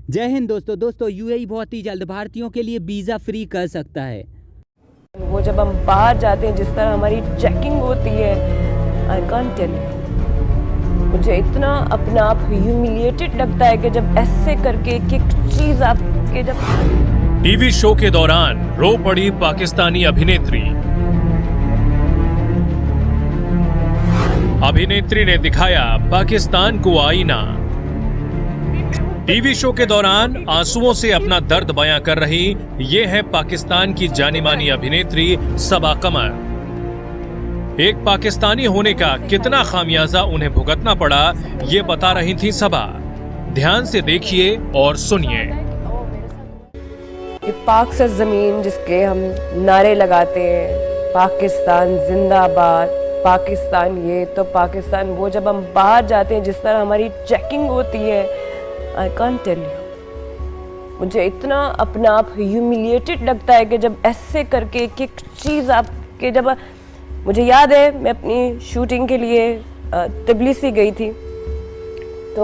जय हिंद दोस्तों यूएई बहुत ही जल्द भारतीयों के लिए वीज़ा फ्री कर सकता है। वो जब हम बाहर जाते हैं, जिस तरह हमारी चेकिंग होती है, आई कांट टेल यू, मुझे इतना अपना आप ह्यूमिलिएटेड लगता है कि जब ऐसे करके एक एक चीज आपके जब टीवी शो के दौरान रो पड़ी पाकिस्तानी अभिनेत्री। अभिनेत्री ने दिखाया पाकिस्तान को आईना। टीवी शो के दौरान आंसुओं से अपना दर्द बयां कर रही ये है पाकिस्तान की जानी मानी अभिनेत्री सबा कमर। एक पाकिस्तानी होने का कितना खामियाजा उन्हें भुगतना पड़ा, ये बता रही थी सबा। ध्यान से देखिए और सुनिए। ये पाक से जमीन जिसके हम नारे लगाते हैं, पाकिस्तान जिंदाबाद, पाकिस्तान ये तो पाकिस्तान वो, जब हम बाहर जाते हैं, जिस तरह हमारी चेकिंग होती है, आई कांट टेल यू, मुझे इतना अपना आप ह्यूमिलिएटेड लगता है कि जब ऐसे करके एक एक चीज़ आपके जब मुझे याद है, मैं अपनी शूटिंग के लिए तबिलिसी गई थी, तो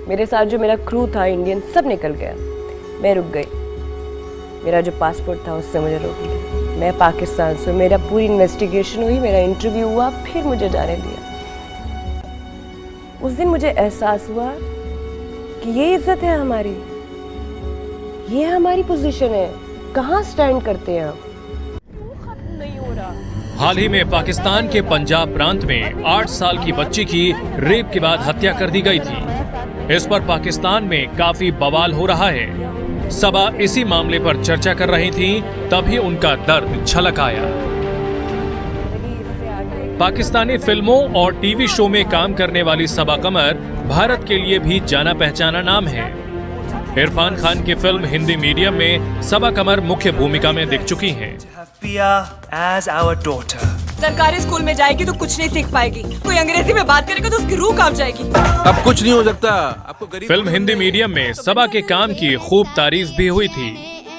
मेरे साथ जो मेरा क्रू था इंडियन, सब निकल गया। मैं रुक गई, मेरा जो पासपोर्ट था उससे मुझे रोक लिया। मैं पाकिस्तान से, मेरा पूरी इन्वेस्टिगेशन हुई, मेरा इंटरव्यू हुआ, फिर मुझे जाने दिया। उस दिन मुझे एहसास हुआ कि ये इज्जत है हमारी, ये हमारी पोजीशन है, कहाँ स्टैंड करते हैं हम। खत्म नहीं हो रहा। हाल ही में पाकिस्तान के पंजाब प्रांत में 8 साल की बच्ची की रेप के बाद हत्या कर दी गई थी। इस पर पाकिस्तान में काफी बवाल हो रहा है। सबा इसी मामले पर चर्चा कर रही थी, तभी उनका दर्द छलक आया। पाकिस्तानी फिल्मों और टीवी शो में काम करने वाली सबा कमर भारत के लिए भी जाना पहचाना नाम है। इरफान खान की फिल्म हिंदी मीडियम में सबा कमर मुख्य भूमिका में दिख चुकी हैं। सरकारी स्कूल में जाएगी तो कुछ नहीं सीख पाएगी, कोई अंग्रेजी में बात करेगा तो उसकी रूह कांप जाएगी। अब कुछ नहीं हो सकता, आपको गरीब। फिल्म हिंदी मीडियम में सबा के काम की खूब तारीफ भी हुई थी।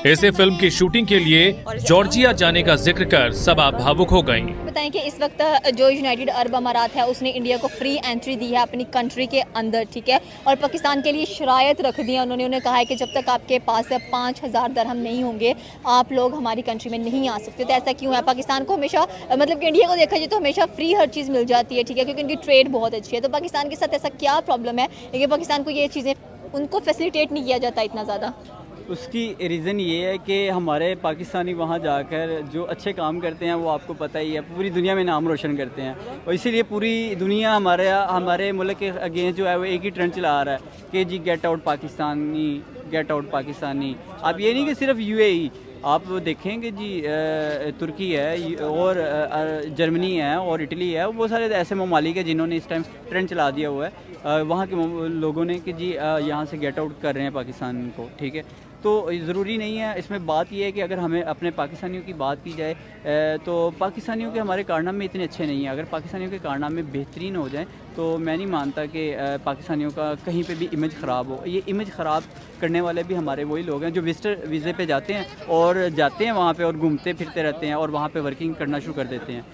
इसे फिल्म की शूटिंग के लिए जॉर्जिया जाने का जिक्र कर सबा भावुक हो गईं। बताएं कि इस वक्त जो यूनाइटेड अरब अमारात है उसने इंडिया को फ्री एंट्री दी है अपनी कंट्री के अंदर, ठीक है, और पाकिस्तान के लिए शरायत रख दी है। उन्होंने कहा है कि जब तक आपके पास 5000 दरहम नहीं होंगे आप लोग हमारी कंट्री में नहीं आ सकते। तो ऐसा क्यों है? पाकिस्तान को हमेशा, मतलब कि इंडिया को देखा जाए तो हमेशा फ्री हर चीज़ मिल जाती है, ठीक है, क्योंकि इनकी ट्रेड बहुत अच्छी है। तो पाकिस्तान के साथ ऐसा क्या प्रॉब्लम है कि पाकिस्तान को ये चीज़ें उनको फैसिलिटेट नहीं किया जाता इतना ज़्यादा? उसकी रीज़न ये है कि हमारे पाकिस्तानी वहाँ जाकर जो अच्छे काम करते हैं वो आपको पता ही है, पूरी दुनिया में नाम रोशन करते हैं, और इसीलिए पूरी दुनिया हमारे मुल्क के अगेंस्ट जो है वो एक ही ट्रेंड चला आ रहा है कि जी get out Pakistani, get out Pakistani. आप ये नहीं कि सिर्फ यूएई, आप देखेंगे जी तुर्की है और जर्मनी है और इटली है, वो सारे ऐसे ममालिक है जिन्होंने इस टाइम ट्रेंड चला दिया हुआ है वहाँ के लोगों ने कि जी यहाँ से गेट आउट कर रहे हैं पाकिस्तान को, ठीक है। तो ज़रूरी नहीं है, इसमें बात यह है कि अगर हमें अपने पाकिस्तानियों की बात की जाए तो पाकिस्तानियों के हमारे कारनामे इतने अच्छे नहीं हैं। अगर पाकिस्तानियों के कारनामे बेहतरीन हो जाएं तो मैं नहीं मानता कि पाकिस्तानियों का कहीं पे भी इमेज ख़राब हो। ये इमेज ख़राब करने वाले भी हमारे वही लोग हैं जो विजिटर वीज़े पे जाते हैं और वहाँ पे और घूमते फिरते रहते हैं और वहाँ पे वर्किंग करना शुरू कर देते हैं।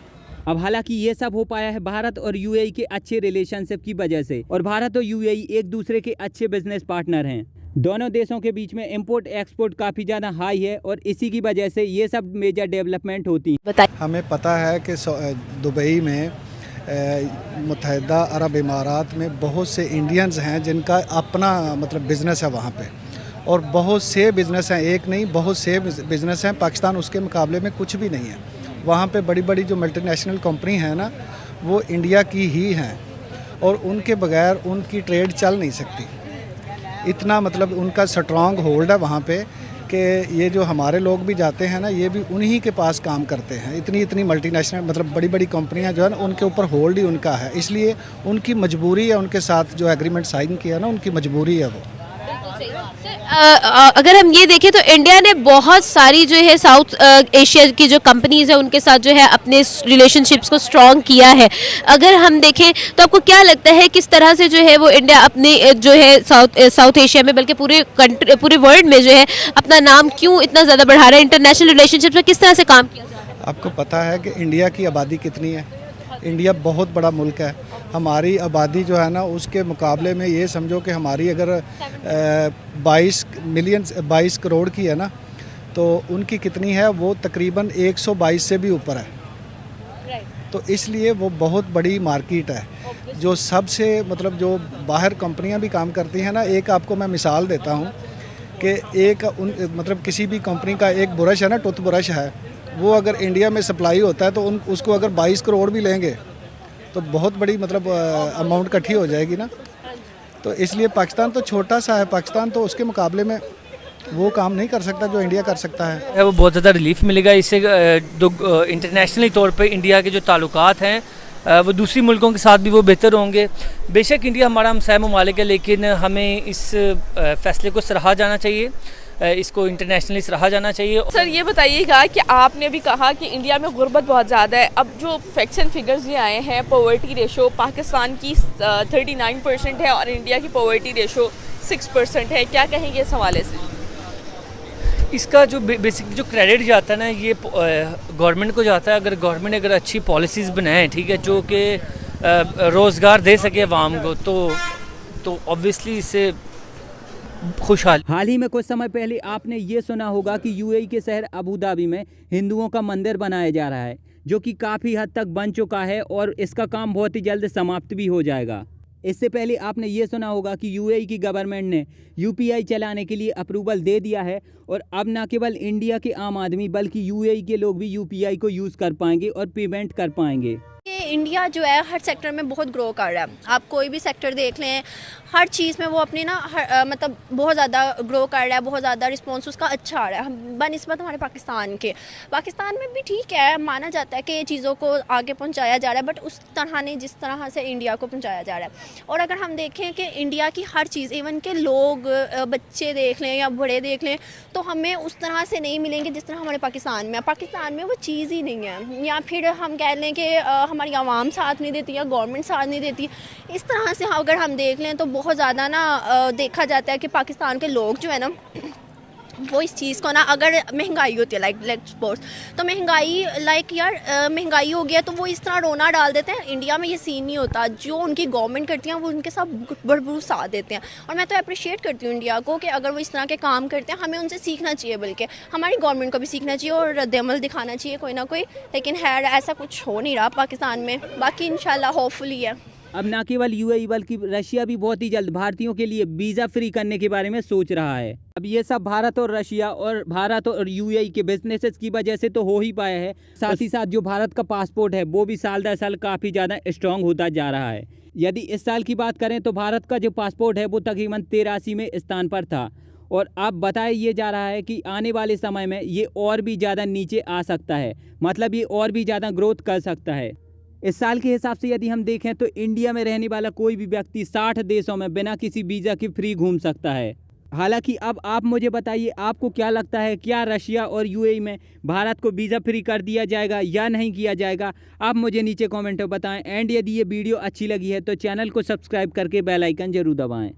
अब हालांकि ये सब हो पाया है भारत और यूएई के अच्छे रिलेशनशिप की वजह से, और भारत और यूएई एक दूसरे के अच्छे बिजनेस पार्टनर हैं। दोनों देशों के बीच में इंपोर्ट एक्सपोर्ट काफ़ी ज़्यादा हाई है और इसी की वजह से ये सब मेजर डेवलपमेंट होती है। हमें पता है कि दुबई में मुत्तहिदा अरब इमारात में बहुत से इंडियंस हैं जिनका अपना मतलब बिज़नेस है वहाँ पे, और बहुत से बिज़नेस हैं, एक नहीं बहुत से बिज़नेस हैं। पाकिस्तान उसके मुकाबले में कुछ भी नहीं है। वहाँ पे बड़ी बड़ी जो मल्टीनेशनल कंपनी है ना, वो इंडिया की ही हैं और उनके बगैर उनकी ट्रेड चल नहीं सकती। इतना मतलब उनका स्ट्रॉन्ग होल्ड है वहाँ पे कि ये जो हमारे लोग भी जाते हैं ना, ये भी उन्हीं के पास काम करते हैं। इतनी मल्टीनेशनल मतलब बड़ी बड़ी कंपनियां जो है ना, उनके ऊपर होल्ड ही उनका है, इसलिए उनकी मजबूरी है, उनके साथ जो एग्रीमेंट साइन किया ना, उनकी मजबूरी है वो। अगर हम ये देखें तो इंडिया ने बहुत सारी जो है साउथ एशिया की जो कंपनीज है उनके साथ जो है अपने रिलेशनशिप्स को स्ट्रॉन्ग किया है। अगर हम देखें तो आपको क्या लगता है किस तरह से जो है वो इंडिया अपने जो है साउथ एशिया में बल्कि पूरे वर्ल्ड में जो है अपना नाम क्यों इतना ज़्यादा बढ़ा रहा है? इंटरनेशनल रिलेशनशिप्स में किस तरह से काम किया जा रहा है? आपको पता है कि इंडिया की आबादी कितनी है? इंडिया बहुत बड़ा मुल्क है, हमारी आबादी जो है ना उसके मुकाबले में ये समझो कि हमारी अगर 22 करोड़ की है ना, तो उनकी कितनी है, वो तकरीबन 122 से भी ऊपर है। तो इसलिए वो बहुत बड़ी मार्केट है जो सबसे मतलब जो बाहर कंपनियां भी काम करती हैं ना। एक आपको मैं मिसाल देता हूं कि मतलब किसी भी कंपनी का एक ब्रश है ना, टूथ ब्रश है, वो अगर इंडिया में सप्लाई होता है तो उसको अगर 22 करोड़ भी लेंगे तो बहुत बड़ी मतलब अमाउंट इकट्ठी हो जाएगी ना। तो इसलिए पाकिस्तान तो छोटा सा है, पाकिस्तान तो उसके मुकाबले में वो काम नहीं कर सकता जो इंडिया कर सकता है। वो बहुत ज़्यादा रिलीफ मिलेगा इससे। इंटरनेशनली तौर पे इंडिया के जो ताल्लुकात हैं वो दूसरी मुल्कों के साथ भी वो बेहतर होंगे। बेशक इंडिया हमारा हमसाया ममालिक है, लेकिन हमें इस फ़ैसले को सराहा जाना चाहिए, इसको इंटरनेशनली सराहा जाना चाहिए। सर ये बताइएगा कि आपने भी कहा कि इंडिया में गुर्बत बहुत ज़्यादा है। अब जो फैक्ट्स एंड फिगर्स ये आए हैं, पॉवर्टी रेशो पाकिस्तान की 39% है और इंडिया की पॉवर्टी रेशो 6% है, क्या कहेंगे इस हवाले से? इसका जो बेसिकली जो क्रेडिट जाता है ना, ये गवर्नमेंट को जाता है। अगर गवर्नमेंट अगर अच्छी पॉलिसीज़ बनाए, ठीक है, जो कि रोज़गार दे सके अवाम को, तो ऑब्वियसली इससे खुशहाल। हाल ही में कुछ समय पहले आपने ये सुना होगा कि यूएई के शहर अबू धाबी में हिंदुओं का मंदिर बनाया जा रहा है, जो कि काफ़ी हद तक बन चुका है और इसका काम बहुत ही जल्द समाप्त भी हो जाएगा। इससे पहले आपने ये सुना होगा कि यूएई की गवर्नमेंट ने यूपीआई चलाने के लिए अप्रूवल दे दिया है और अब न केवल इंडिया के आम आदमी बल्कि यूएई के लोग भी यूपीआई को यूज़ कर पाएंगे और पेमेंट कर पाएंगे। इंडिया जो है हर सेक्टर में बहुत ग्रो कर रहा है। आप कोई भी सेक्टर देख लें, हर चीज़ में वो अपनी मतलब बहुत ज़्यादा ग्रो कर रहा है, बहुत ज़्यादा रिस्पॉन्स उसका अच्छा आ रहा है बनिस्बत हमारे पाकिस्तान के। पाकिस्तान में भी ठीक है, माना जाता है कि ये चीज़ों को आगे पहुंचाया जा रहा है, बट उस तरह नहीं जिस तरह से इंडिया को पहुंचाया जा रहा है। और अगर हम देखें कि इंडिया की हर चीज़, इवन के लोग बच्चे देख लें या बड़े देख लें, तो हमें उस तरह से नहीं मिलेंगे जिस तरह हमारे पाकिस्तान में। पाकिस्तान में वो चीज़ ही नहीं है, या फिर हम कह लें कि हमारी आवाम साथ नहीं देती या गवर्नमेंट साथ नहीं देती। इस तरह से अगर हम देख लें तो बहुत ज़्यादा ना देखा जाता है कि पाकिस्तान के लोग जो है ना वो इस चीज़ को ना, अगर महंगाई होती है लाइक स्पोर्ट्स, तो महंगाई महंगाई हो गया तो वो इस तरह रोना डाल देते हैं। इंडिया में ये सीन नहीं होता, जो उनकी गवर्नमेंट करती है वो उनके साथ भरपूर साथ देते हैं। और मैं तो अप्रिशिएट करती हूँ इंडिया को कि अगर वो इस तरह के काम करते हैं, हमें उनसे सीखना चाहिए, बल्कि हमारी गवर्नमेंट को भी सीखना चाहिए और रद्द-ए-अमल दिखाना चाहिए कोई ना कोई। लेकिन खैर ऐसा कुछ हो नहीं रहा पाकिस्तान में, बाकी इंशाल्लाह होपफुली है। अब न केवल यूएई बल्कि रशिया भी बहुत ही जल्द भारतीयों के लिए वीज़ा फ्री करने के बारे में सोच रहा है। अब ये सब भारत और रशिया और भारत और यूएई के बिजनेसेस की वजह से तो हो ही पाया है, साथ ही साथ जो भारत का पासपोर्ट है वो भी साल दर साल काफ़ी ज़्यादा स्ट्रॉन्ग होता जा रहा है। यदि इस साल की बात करें तो भारत का जो पासपोर्ट है वो तकरीबन 83वें स्थान पर था और अब बताया ये जा रहा है कि आने वाले समय में ये और भी ज़्यादा नीचे आ सकता है, मतलब ये और भी ज़्यादा ग्रोथ कर सकता है। इस साल के हिसाब से यदि हम देखें तो इंडिया में रहने वाला कोई भी व्यक्ति 60 देशों में बिना किसी वीज़ा के फ्री घूम सकता है। हालांकि अब आप मुझे बताइए, आपको क्या लगता है, क्या रशिया और यूएई में भारत को वीज़ा फ्री कर दिया जाएगा या नहीं किया जाएगा? आप मुझे नीचे कमेंट में बताएं। एंड यदि ये वीडियो अच्छी लगी है तो चैनल को सब्सक्राइब करके बेल आइकन जरूर दबाएं।